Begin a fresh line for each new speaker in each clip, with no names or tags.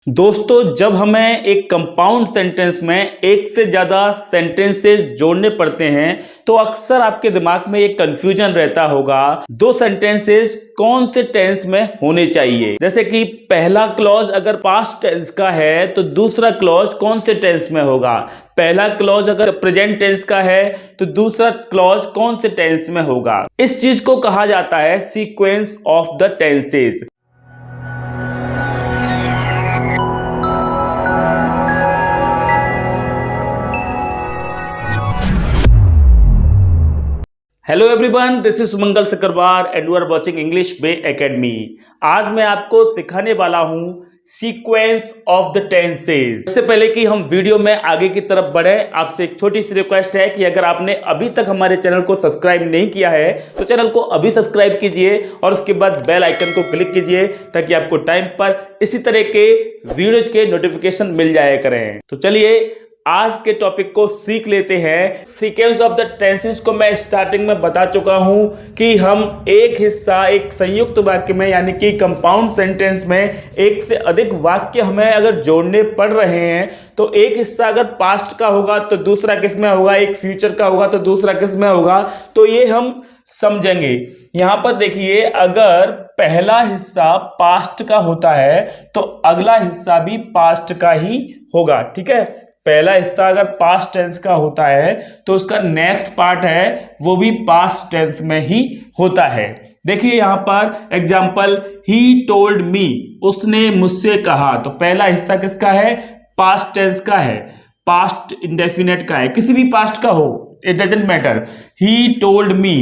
दोस्तों, जब हमें एक कंपाउंड सेंटेंस में एक से ज़्यादा सेंटेंसेस जोड़ने पड़ते हैं तो अक्सर आपके दिमाग में एक कंफ्यूजन रहता होगा, दो सेंटेंसेस कौन से टेंस में होने चाहिए। जैसे कि पहला क्लॉज अगर पास्ट टेंस का है तो दूसरा क्लॉज कौन से टेंस में होगा, पहला क्लॉज अगर प्रेजेंट टेंस का है तो दूसरा क्लॉज कौन से टेंस में होगा। इस चीज को कहा जाता है sequence of the tenses. Hello everyone, this is Sumangal Sakarwar and you are watching English bay academy. आज मैं आपको सिखाने वाला हूं सीक्वेंस ऑफ द टेंसेस। इससे पहले कि हम वीडियो में आगे की तरफ बढ़े, आपसे एक छोटी सी रिक्वेस्ट है कि अगर आपने अभी तक हमारे चैनल को सब्सक्राइब नहीं किया है तो चैनल को अभी सब्सक्राइब कीजिए और उसके बाद बेल आइकन को क्लिक कीजिए ताकि आपको टाइम पर इसी तरह के वीडियोज के नोटिफिकेशन मिल जाया करें। तो चलिए आज के टॉपिक को सीख लेते हैं। सीक्वेंस ऑफ द टेंसेस को मैं स्टार्टिंग में बता चुका हूं कि हम एक हिस्सा एक संयुक्त वाक्य में यानी कि कंपाउंड सेंटेंस में एक से अधिक वाक्य हमें अगर जोड़ने पड़ रहे हैं तो एक हिस्सा अगर पास्ट का होगा तो दूसरा किस में होगा, एक फ्यूचर का होगा तो दूसरा किस में होगा, तो ये हम समझेंगे। यहां पर देखिए, अगर पहला हिस्सा पास्ट का होता है तो अगला हिस्सा भी पास्ट का ही होगा। ठीक है, पहला हिस्सा अगर पास्ट टेंस का होता है तो उसका नेक्स्ट पार्ट है वो भी पास्ट टेंस में ही होता है। देखिए यहां पर एग्जांपल, ही टोल्ड मी, उसने मुझसे कहा, तो पहला हिस्सा किसका है, पास्ट टेंस का है, पास्ट इंडेफिनिट का है, किसी भी पास्ट का हो, it doesn't matter. He told me,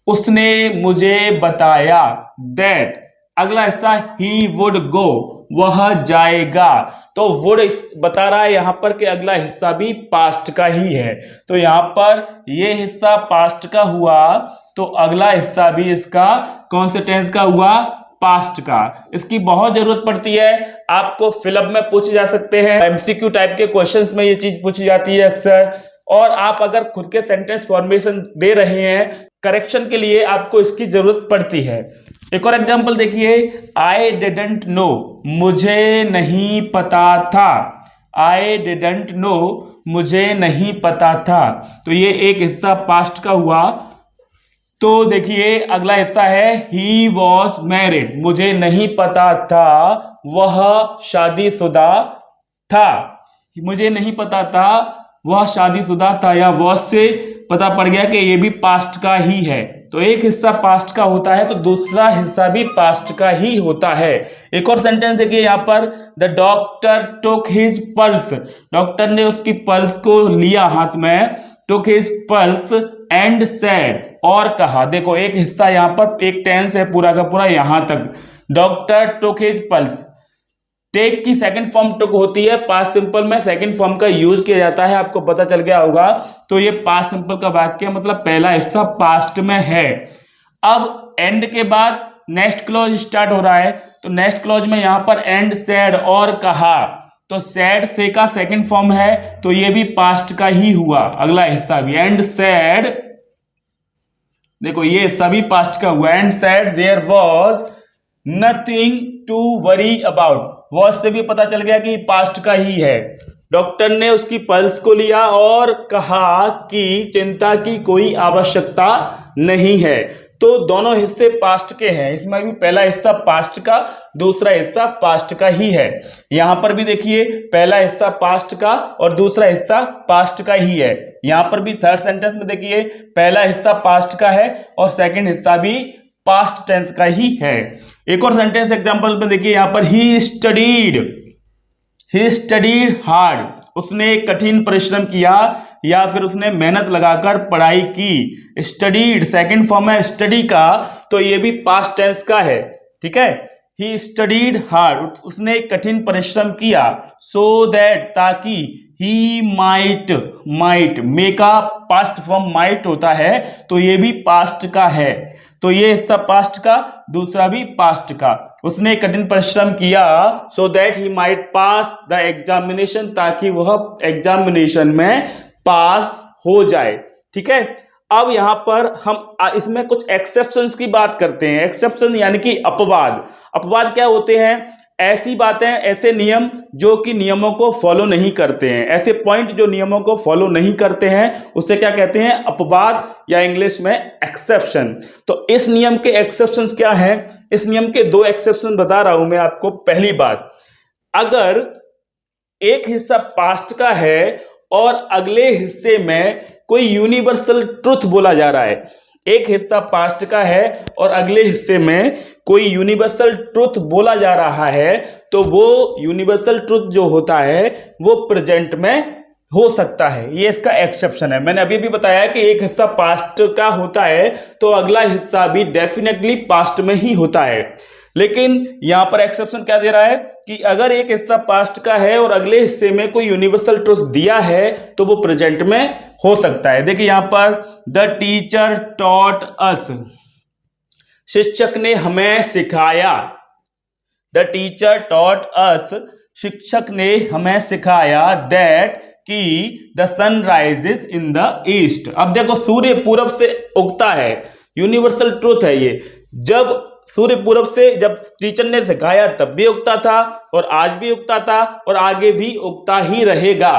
उसने मुझे बताया, दैट अगला हिस्सा ही वुड गो, वह जाएगा, तो वुड बता रहा है यहां पर कि अगला हिस्सा भी पास्ट का ही है। तो यहां पर ये हिस्सा पास्ट का हुआ तो अगला हिस्सा भी इसका कौन से टेंस का हुआ, पास्ट का। इसकी बहुत जरूरत पड़ती है, आपको फिलअप में पूछे जा सकते हैं, एमसीक्यू टाइप के क्वेश्चंस में ये चीज पूछी जाती है अक्सर। और आप अगर खुद के सेंटेंस फॉर्मेशन दे रहे हैं करेक्शन के लिए आपको इसकी जरूरत पड़ती है। एक और एग्जांपल देखिए, आई डिडंट नो, मुझे नहीं पता था, आई डिडंट नो, मुझे नहीं पता था, तो ये एक हिस्सा पास्ट का हुआ। तो देखिए अगला हिस्सा है ही वॉज मैरिड, मुझे नहीं पता था वह शादीशुदा था, मुझे नहीं पता था वह शादीशुदा था, या वॉज से पता पड़ गया कि ये भी पास्ट का ही है। तो एक हिस्सा पास्ट का होता है तो दूसरा हिस्सा भी पास्ट का ही होता है। एक और सेंटेंस देखिए यहाँ पर, the doctor took his pulse, doctor ने उसकी पल्स को लिया हाथ में, टुक हिज पल्स एंड सेड, और कहा। देखो एक हिस्सा यहाँ पर एक टेंस है पूरा का पूरा यहां तक, doctor took his pulse. Take की सेकंड फॉर्म टुक होती है, पास्ट सिंपल में सेकंड फॉर्म का यूज किया जाता है, आपको पता चल गया होगा। तो ये पास्ट सिंपल का वाक्य मतलब पहला हिस्सा पास्ट में है। अब एंड के बाद नेक्स्ट क्लॉज स्टार्ट हो रहा है, तो नेक्स्ट क्लॉज में यहां पर एंड सेड, और कहा, तो सेड से का सेकंड फॉर्म है तो ये भी पास्ट का ही हुआ, अगला हिस्सा भी एंड सेड। देखो ये हिस्सा भी पास्ट का हुआ, and said there was nothing to worry about, was से भी पता चल गया कि पास्ट का ही है। डॉक्टर ने उसकी पल्स को लिया और कहा कि चिंता की कोई आवश्यकता नहीं है। तो दोनों हिस्से पास्ट के हैं, इसमें भी पहला हिस्सा पास्ट का, दूसरा हिस्सा पास्ट का ही है। यहां पर भी देखिए पहला हिस्सा पास्ट का और दूसरा हिस्सा पास्ट का ही है। यहां पर भी थर्ड सेंटेंस में देखिए पहला हिस्सा पास्ट का है और सेकंड हिस्सा भी पास्ट टेंस का ही है। एक और सेंटेंस एग्जांपल में देखिए यहां पर, ही स्टडीड हार्ड, उसने कठिन परिश्रम किया या फिर उसने मेहनत लगाकर पढ़ाई की। स्टडीड सेकंड फॉर्म है स्टडी का, तो ये भी पास्ट टेंस का है। ठीक है, ही स्टडीड हार्ड, उसने कठिन परिश्रम किया, सो दैट ताकि, ही माइट मे का पास्ट फॉर्म माइट होता है तो ये भी पास्ट का है। तो ये हिस्सा पास्ट का, दूसरा भी पास्ट का, उसने कठिन परिश्रम किया so that he might pass the examination, ताकि वह एग्जामिनेशन में पास हो जाए। ठीक है, अब यहां पर हम इसमें कुछ एक्सेप्शंस की बात करते हैं। एक्सेप्शन यानी कि अपवाद। अपवाद क्या होते हैं, ऐसी बातें, ऐसे नियम जो कि नियमों को फॉलो नहीं करते हैं, ऐसे पॉइंट जो नियमों को फॉलो नहीं करते हैं, उसे क्या कहते हैं? अपवाद, या इंग्लिश में एक्सेप्शन। तो इस नियम के एक्सेप्शंस क्या हैं? इस नियम के दो एक्सेप्शन बता रहा हूं मैं आपको। पहली बात, अगर एक हिस्सा पास्ट का है और अगले हिस्से में कोई यूनिवर्सल ट्रुथ बोला जा रहा है, एक हिस्सा पास्ट का है और अगले हिस्से में कोई यूनिवर्सल ट्रुथ बोला जा रहा है, तो वो यूनिवर्सल ट्रुथ जो होता है वो प्रेजेंट में हो सकता है। ये इसका एक्सेप्शन है। मैंने अभी भी बताया कि एक हिस्सा पास्ट का होता है तो अगला हिस्सा भी डेफिनेटली पास्ट में ही होता है। लेकिन यहां पर एक्सेप्शन क्या दे रहा है कि अगर एक हिस्सा पास्ट का है और अगले हिस्से में कोई यूनिवर्सल ट्रुथ दिया है तो वो प्रेजेंट में हो सकता है। देखिए यहां पर, द टीचर टॉट अस, शिक्षक ने हमें सिखाया। द टीचर टॉट अस, शिक्षक ने हमें सिखाया दैट कि the sun rises in the east. अब देखो, सूर्य पूरब से उगता है, यूनिवर्सल ट्रुथ है ये। जब सूर्य पूरब से, जब टीचर ने सिखाया तब भी उगता था और आज भी उगता था और आगे भी उगता ही रहेगा।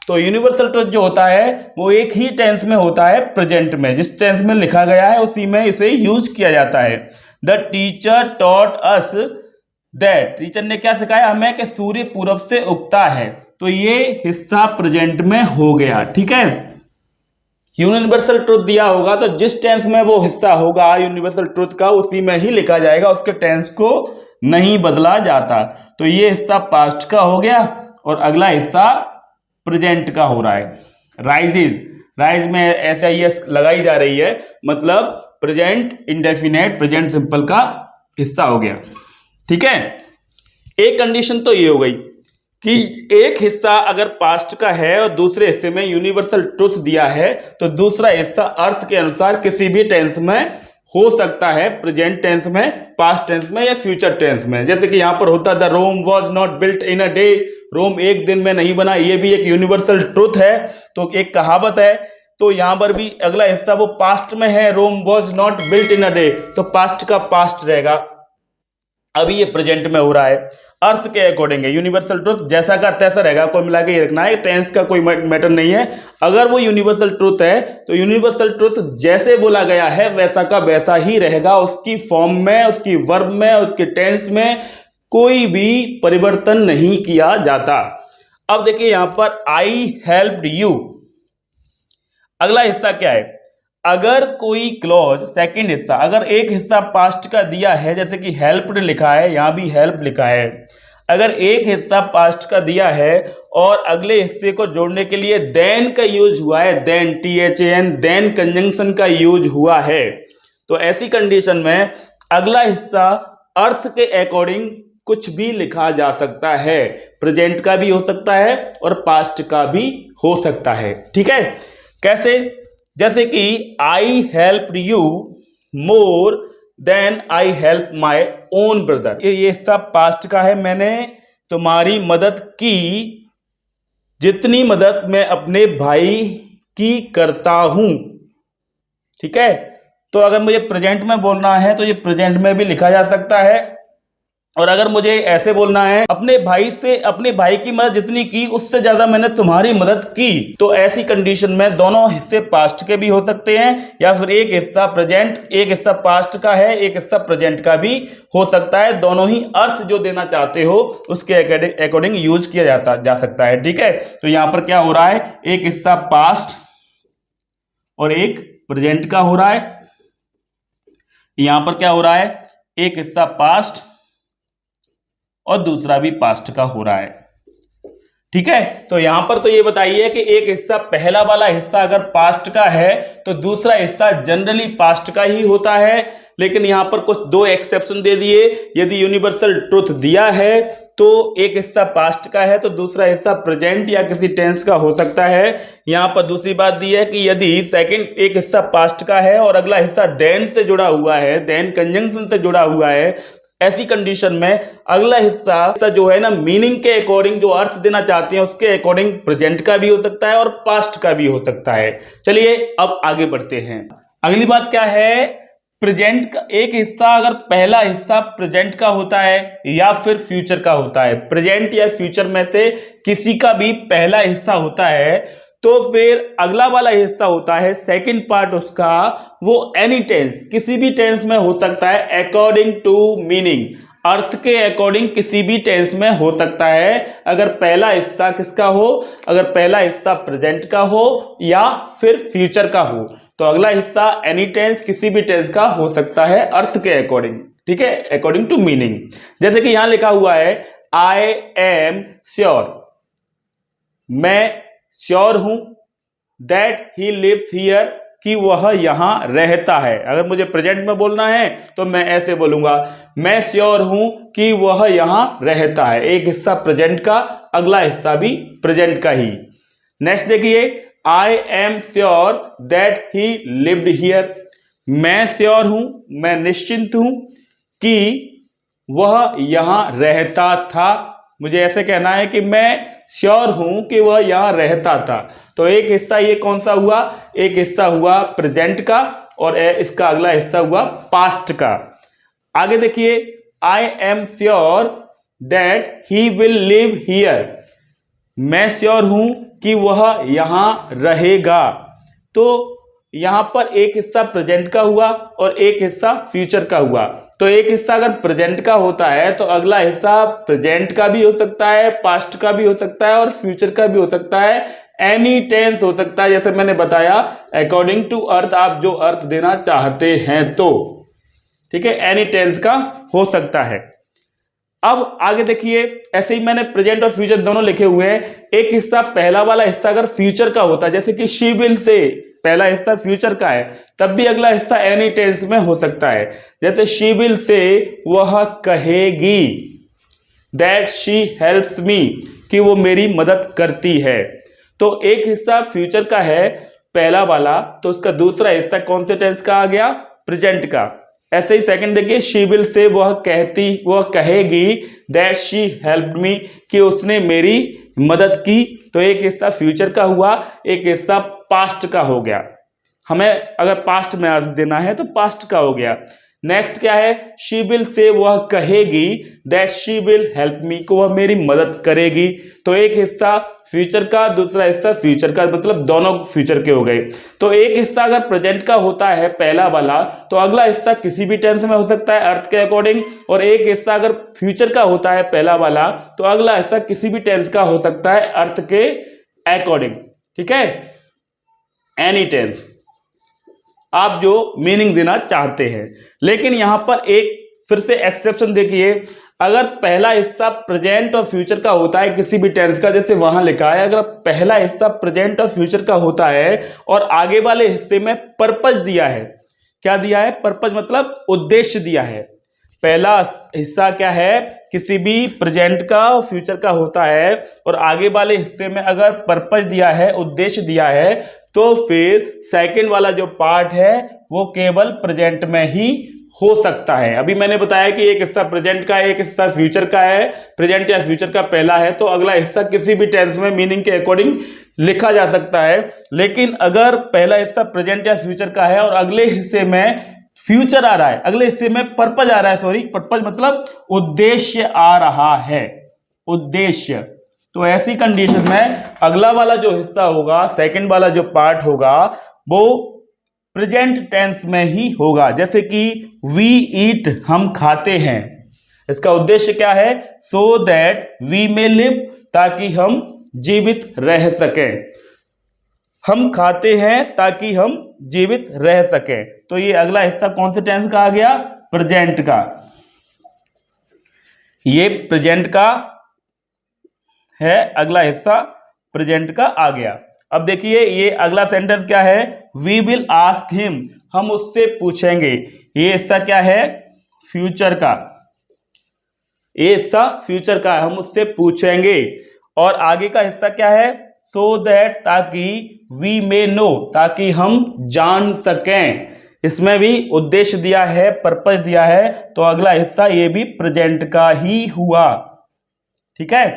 तो यूनिवर्सल ट्रुथ जो होता है वो एक ही टेंस में होता है, प्रेजेंट में। जिस टेंस में लिखा गया है उसी में इसे यूज किया जाता है। The teacher taught us that, teacher ने क्या सिखाया हमें? कि सूर्य पूरब से उगता है। तो ये हिस्सा प्रेजेंट में हो गया, ठीक है। यूनिवर्सल ट्रुथ दिया होगा तो जिस टेंस में वो हिस्सा होगा यूनिवर्सल ट्रुथ का, उसी में ही लिखा जाएगा, उसके टेंस को नहीं बदला जाता। तो ये हिस्सा पास्ट का हो गया और अगला हिस्सा प्रेजेंट का हो रहा है। राइजेस, राइज में ऐसा यस लगाई जा रही है, मतलब प्रेजेंट इंडेफिनेट प्रेजेंट सिंपल का हिस्सा हो गया, ठीक है। एक कंडीशन तो ये हो गई कि एक हिस्सा अगर पास्ट का है और दूसरे हिस्से में यूनिवर्सल ट्रुथ दिया है तो दूसरा हिस्सा अर्थ के अनुसार किसी भी टेंस में हो सकता है, प्रेजेंट टेंस में, पास्ट टेंस में या फ्यूचर टेंस में। जैसे कि यहां पर होता the Rome was not built in a day, Rome एक दिन में नहीं बना, ये भी एक यूनिवर्सल ट्रुथ है, तो एक कहावत है। तो यहां पर भी अगला हिस्सा वो पास्ट में है, Rome was not built in a day, तो पास्ट का पास्ट रहेगा। अभी ये प्रेजेंट में हो रहा है, अर्थ के अकॉर्डिंग है। यूनिवर्सल ट्रुथ जैसा का तैसा रहेगा, कोई मिला के ये रखना है, टेंस का कोई मैटर नहीं है। अगर वो यूनिवर्सल ट्रुथ है तो यूनिवर्सल ट्रुथ जैसे बोला गया है वैसा का वैसा ही रहेगा, उसकी फॉर्म में, उसकी वर्ब में, उसके टेंस में कोई भी परिवर्तन नहीं किया जाता। अब देखिए यहां पर आई हेल्प्ड यू, अगला हिस्सा क्या है? अगर कोई क्लॉज, सेकंड हिस्सा, अगर एक हिस्सा पास्ट का दिया है, जैसे कि हेल्प्ड लिखा है, यहां भी हेल्प लिखा है, अगर एक हिस्सा पास्ट का दिया है और अगले हिस्से को जोड़ने के लिए देन का यूज हुआ है, देन, THAN, देन कंजंक्शन का यूज हुआ है, तो ऐसी कंडीशन में अगला हिस्सा अर्थ के अकॉर्डिंग कुछ भी लिखा जा सकता है, प्रेजेंट का भी हो सकता है और पास्ट का भी हो सकता है, ठीक है। कैसे? जैसे कि I helped you more than I help my own brother, ये सब पास्ट का है। मैंने तुम्हारी मदद की जितनी मदद मैं अपने भाई की करता हूं, ठीक है। तो अगर मुझे प्रेजेंट में बोलना है तो ये प्रेजेंट में भी लिखा जा सकता है, और अगर मुझे ऐसे बोलना है अपने भाई की मदद जितनी की उससे ज्यादा मैंने तुम्हारी मदद की, तो ऐसी कंडीशन में दोनों हिस्से पास्ट के भी हो सकते हैं, या फिर एक हिस्सा प्रेजेंट, एक हिस्सा पास्ट का है, एक हिस्सा प्रेजेंट का भी हो सकता है। दोनों ही अर्थ जो देना चाहते हो उसके अकॉर्डिंग यूज किया जा सकता है, ठीक है। तो यहां पर क्या हो रहा है? एक हिस्सा पास्ट और एक प्रेजेंट का हो रहा है। यहां पर क्या हो रहा है? एक हिस्सा पास्ट और दूसरा भी पास्ट का हो रहा है, ठीक है। तो यहां पर तो ये बताइए कि एक हिस्सा, पहला वाला हिस्सा अगर पास्ट का है तो दूसरा हिस्सा जनरली पास्ट का ही होता है, लेकिन यहां पर कुछ दो एक्सेप्शन दे दिए। यदि यूनिवर्सल ट्रुथ दिया है तो एक हिस्सा पास्ट का है तो दूसरा हिस्सा प्रेजेंट या किसी टेंस का हो सकता है। यहां पर दूसरी बात दी है कि यदि सेकंड, एक हिस्सा पास्ट का है और अगला हिस्सा देन से जुड़ा हुआ है, देन कंजंक्शन से जुड़ा हुआ है, ऐसी कंडीशन में अगला हिस्सा जो है ना, मीनिंग के अकॉर्डिंग, जो अर्थ देना चाहते हैं उसके अकॉर्डिंग प्रेजेंट का भी हो सकता है और पास्ट का भी हो सकता है। चलिए अब आगे बढ़ते हैं। अगली बात क्या है? प्रेजेंट का एक हिस्सा अगर पहला हिस्सा प्रेजेंट का होता है या फिर फ्यूचर का होता है, प्रेजेंट या फ्यूचर में से किसी का भी पहला हिस्सा होता है, तो फिर अगला वाला हिस्सा होता है सेकंड पार्ट उसका, वो एनी टेंस, किसी भी टेंस में हो सकता है अकॉर्डिंग टू मीनिंग, अर्थ के अकॉर्डिंग किसी भी टेंस में हो सकता है। अगर पहला हिस्सा किसका हो, अगर पहला हिस्सा प्रेजेंट का हो या फिर फ्यूचर का हो, तो अगला हिस्सा एनी टेंस किसी भी टेंस का हो सकता है अर्थ के अकॉर्डिंग, ठीक है, अकॉर्डिंग टू मीनिंग। जैसे कि यहां लिखा हुआ है आई एम श्योर, मैं श्योर हूं, दैट ही लिव्स हियर, कि वह यहां रहता है। अगर मुझे प्रेजेंट में बोलना है तो मैं ऐसे बोलूंगा, मैं श्योर हूं कि वह यहां रहता है। एक हिस्सा प्रेजेंट का, अगला हिस्सा भी प्रेजेंट का ही। नेक्स्ट देखिए, I am sure that he lived here, मैं श्योर हूं, मैं निश्चिंत हूं कि वह यहां रहता था। मुझे ऐसे कहना है कि मैं श्योर हूं कि वह यहां रहता था। तो एक हिस्सा ये कौन सा हुआ, एक हिस्सा हुआ प्रेजेंट का और इसका अगला हिस्सा हुआ पास्ट का। आगे देखिए, I am sure that he will live here, मैं श्योर हूं कि वह यहां रहेगा। तो यहां पर एक हिस्सा प्रेजेंट का हुआ और एक हिस्सा फ्यूचर का हुआ। तो एक हिस्सा अगर प्रेजेंट का होता है तो अगला हिस्सा प्रेजेंट का भी हो सकता है, पास्ट का भी हो सकता है और फ्यूचर का भी हो सकता है, एनी टेंस हो सकता है। जैसे मैंने बताया अकॉर्डिंग टू अर्थ, आप जो अर्थ देना चाहते हैं तो, ठीक है, एनी टेंस का हो सकता है। अब आगे देखिए, ऐसे ही मैंने प्रेजेंट और फ्यूचर दोनों लिखे हुए हैं। एक हिस्सा, पहला वाला हिस्सा अगर फ्यूचर का होता है, जैसे कि शी विल से, पहला हिस्सा फ्यूचर का है, तब भी अगला हिस्सा एनी टेंस में हो सकता है। जैसे शी विल से, वह कहेगी, दैट शी हेल्प्स मी, कि वो मेरी मदद करती है। तो एक हिस्सा फ्यूचर का है पहला वाला, तो उसका दूसरा हिस्सा कौन से टेंस का आ गया, प्रेजेंट का। ऐसे ही सेकंड देखिए, शी विल से, वह कहेगी, दैट शी हेल्प्ड मी, कि उसने मेरी मदद की। तो एक हिस्सा फ्यूचर का हुआ, एक हिस्सा पास्ट का हो गया। हमें अगर पास्ट में आंसर देना है तो पास्ट का हो गया। नेक्स्ट क्या है, शी विल से, वह कहेगी, that she will help me, को वह मेरी मदद करेगी। तो एक हिस्सा फ्यूचर का, दूसरा हिस्सा फ्यूचर का, मतलब दोनों फ्यूचर के हो गए। तो एक हिस्सा अगर प्रेजेंट का होता है पहला वाला, तो अगला हिस्सा किसी भी टेंस में हो सकता है अर्थ के अकॉर्डिंग, और एक हिस्सा अगर फ्यूचर का होता है पहला वाला, तो अगला हिस्सा किसी भी टेंस का हो सकता है अर्थ के अकॉर्डिंग, ठीक है, एनी टेंस, आप जो मीनिंग देना चाहते हैं। लेकिन यहां पर एक फिर से एक्सेप्शन देखिए, अगर पहला हिस्सा प्रेजेंट और फ्यूचर का होता है किसी भी टेंस का, जैसे वहां लिखा है, अगर पहला हिस्सा प्रेजेंट और फ्यूचर का होता है और आगे वाले हिस्से में पर्पज दिया है, क्या दिया है, पर्पज मतलब उद्देश्य दिया है। पहला हिस्सा क्या है, किसी भी प्रेजेंट का और फ्यूचर का होता है और आगे वाले हिस्से में अगर पर्पज दिया है, उद्देश्य दिया है, तो फिर सेकंड वाला जो पार्ट है वो केवल प्रेजेंट में ही हो सकता है। अभी मैंने बताया कि एक हिस्सा प्रेजेंट का है, एक हिस्सा फ्यूचर का है, प्रेजेंट या फ्यूचर का पहला है तो अगला हिस्सा किसी भी टेंस में मीनिंग के अकॉर्डिंग लिखा जा सकता है। लेकिन अगर पहला हिस्सा प्रेजेंट या फ्यूचर का है और अगले हिस्से में फ्यूचर आ रहा है, अगले हिस्से में पर्पज आ रहा है, सॉरी, पर्पज मतलब उद्देश्य आ रहा है, उद्देश्य, तो ऐसी कंडीशन में अगला वाला जो हिस्सा होगा, सेकंड वाला जो पार्ट होगा, वो प्रेजेंट टेंस में ही होगा। जैसे कि वी ईट, हम खाते हैं, इसका उद्देश्य क्या है, so that we may live, ताकि हम जीवित रह सकें। हम खाते हैं ताकि हम जीवित रह सकें। तो ये अगला हिस्सा कौन से टेंस का आ गया, प्रेजेंट का, ये प्रेजेंट का है, अगला हिस्सा प्रेजेंट का आ गया। अब देखिए ये अगला सेंटेंस क्या है, वी विल आस्क हिम, हम उससे पूछेंगे। ये हिस्सा क्या है, फ्यूचर का, ये हिस्सा फ्यूचर का है, हम उससे पूछेंगे। और आगे का हिस्सा क्या है, सो दैट, ताकि, वी मे नो, ताकि हम जान सकें। इसमें भी उद्देश्य दिया है, पर्पस दिया है, तो अगला हिस्सा ये भी प्रेजेंट का ही हुआ, ठीक है।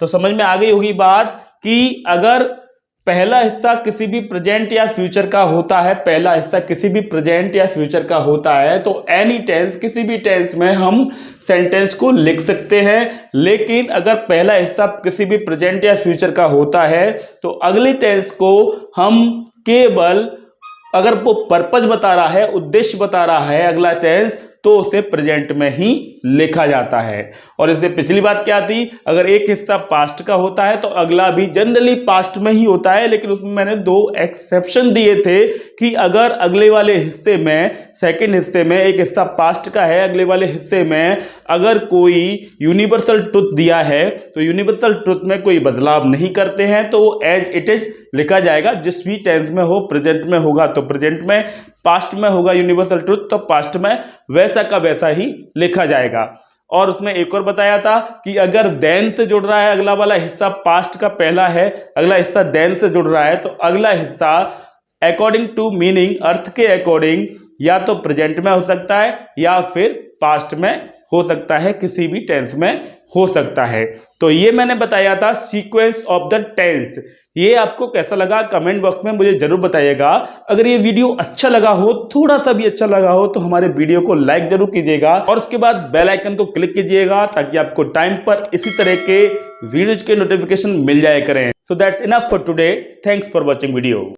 तो समझ में आ गई होगी बात कि अगर पहला हिस्सा किसी भी प्रेजेंट या फ्यूचर का होता है, पहला हिस्सा किसी भी प्रेजेंट या फ्यूचर का होता है तो एनी टेंस, किसी भी टेंस में हम सेंटेंस को लिख सकते हैं। लेकिन अगर पहला हिस्सा किसी भी प्रेजेंट या फ्यूचर का होता है तो अगले टेंस को हम केवल, अगर वो पर्पज बता रहा है, उद्देश्य बता रहा है अगला टेंस, तो उसे प्रेजेंट में ही लिखा जाता है। और इससे पिछली बात क्या थी, अगर एक हिस्सा पास्ट का होता है तो अगला भी जनरली पास्ट में ही होता है, लेकिन उसमें मैंने 2 एक्सेप्शन दिए थे कि अगर अगले वाले हिस्से में, सेकंड हिस्से में एक हिस्सा पास्ट का है, अगले वाले हिस्से में अगर कोई यूनिवर्सल ट्रुथ दिया है तो यूनिवर्सल ट्रुथ में कोई बदलाव नहीं करते हैं तो एज इट इज लिखा जाएगा। जिस भी टेंस में हो, प्रेजेंट में होगा तो प्रेजेंट में, पास्ट में होगा यूनिवर्सल ट्रुथ तो पास्ट में वैसा का वैसा ही लिखा जाएगा। और उसमें एक और बताया था कि अगर देन से जुड़ रहा है, अगला वाला हिस्सा पास्ट का पहला है, अगला हिस्सा देन से जुड़ रहा है तो अगला हिस्सा अकॉर्डिंग टू मीनिंग, अर्थ के अकॉर्डिंग या तो प्रेजेंट में हो सकता है या फिर पास्ट में हो सकता है, किसी भी टेंस में हो सकता है। तो ये मैंने बताया था सीक्वेंस ऑफ द टेंस। ये आपको कैसा लगा कमेंट बॉक्स में मुझे जरूर बताइएगा। अगर ये वीडियो अच्छा लगा हो, थोड़ा सा भी अच्छा लगा हो तो हमारे वीडियो को लाइक जरूर कीजिएगा और उसके बाद बेल आइकन को क्लिक कीजिएगा ताकि आपको टाइम पर इसी तरह के वीडियोज के नोटिफिकेशन मिल जाया करें। So that's enough for today. Thanks for watching video.